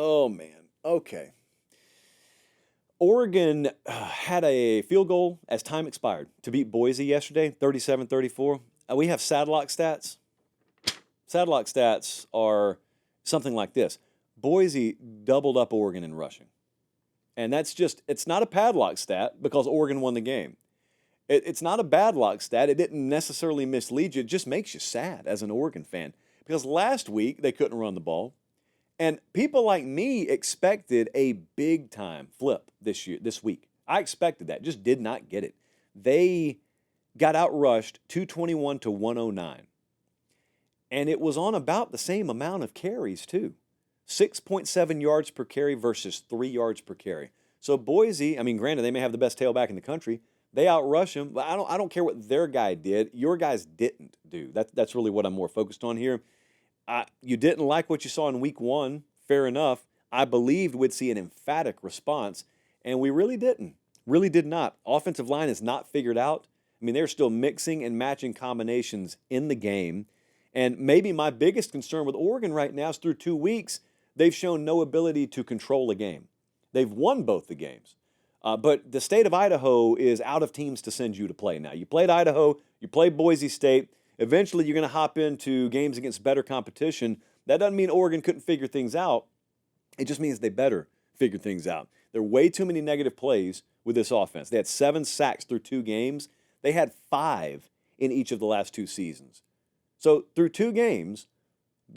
Oh, man. Okay. Oregon had a field goal as time expired to beat Boise yesterday, 37-34. We have Sadlock stats. Sadlock stats are something like this. Boise doubled up Oregon in rushing. And it's not a padlock stat because Oregon won the game. It's not a bad luck stat. It didn't necessarily mislead you. It just makes you sad as an Oregon fan because last week they couldn't run the ball. And people like me expected a big time flip this week. I expected that, just did not get it. They got outrushed 221 to 109. And it was on about the same amount of carries, too. 6.7 yards per carry versus 3 yards per carry. So Boise, I mean, granted, they may have the best tailback in the country. They outrush him, but I don't care what their guy did. Your guys didn't do. That's really what I'm more focused on here. You didn't like what you saw in week 1. Fair enough. I believed we'd see an emphatic response, and we really didn't. Really did not. Offensive line is not figured out. I mean, they're still mixing and matching combinations in the game. And maybe my biggest concern with Oregon right now is through 2 weeks, they've shown no ability to control a game. They've won both the games. But the state of Idaho is out of teams to send you to play now. You played Idaho, you played Boise State. Eventually, you're going to hop into games against better competition. That doesn't mean Oregon couldn't figure things out. It just means they better figure things out. There are way too many negative plays with this offense. They had 7 sacks through 2 games. They had 5 in each of the last 2 seasons. So through 2 games,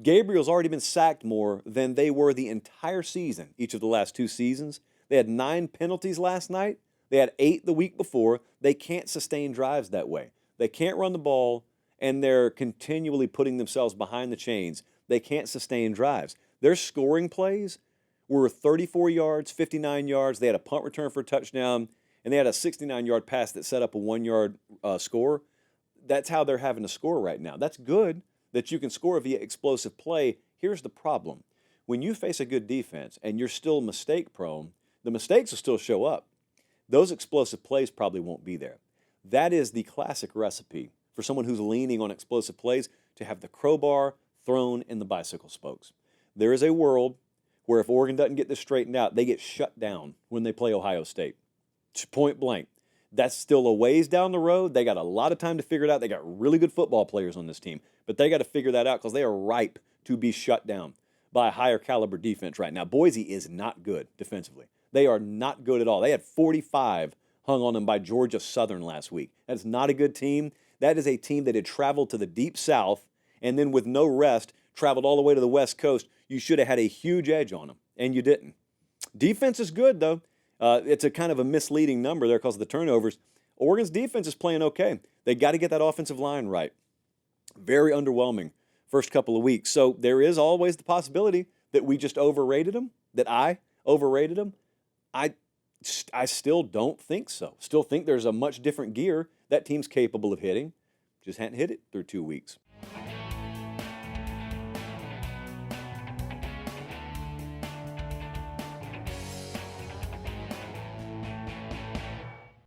Gabriel's already been sacked more than they were the entire season, each of the last 2 seasons. They had 9 penalties last night. They had 8 the week before. They can't sustain drives that way. They can't run the ball, and they're continually putting themselves behind the chains. They can't sustain drives. Their scoring plays were 34 yards, 59 yards. They had a punt return for a touchdown, and they had a 69-yard pass that set up a 1-yard score. That's how they're having to score right now. That's good that you can score via explosive play. Here's the problem. When you face a good defense and you're still mistake-prone, the mistakes will still show up. Those explosive plays probably won't be there. That is the classic recipe for someone who's leaning on explosive plays to have the crowbar thrown in the bicycle spokes. There is a world where if Oregon doesn't get this straightened out, they get shut down when they play Ohio State. Point blank. That's still a ways down the road. They got a lot of time to figure it out. They got really good football players on this team, but they got to figure that out because they are ripe to be shut down by a higher caliber defense right now. Boise is not good defensively. They are not good at all. They had 45 hung on them by Georgia Southern last week. That is not a good team. That is a team that had traveled to the Deep South and then with no rest traveled all the way to the West Coast. You should have had a huge edge on them, and you didn't. Defense is good, though. It's a kind of a misleading number there because of the turnovers. Oregon's defense is playing okay. They got to get that offensive line right. Very underwhelming first couple of weeks. So there is always the possibility that we just overrated them, that I overrated them. I still don't think so. Still think there's a much different gear that team's capable of hitting. Just hadn't hit it through 2 weeks.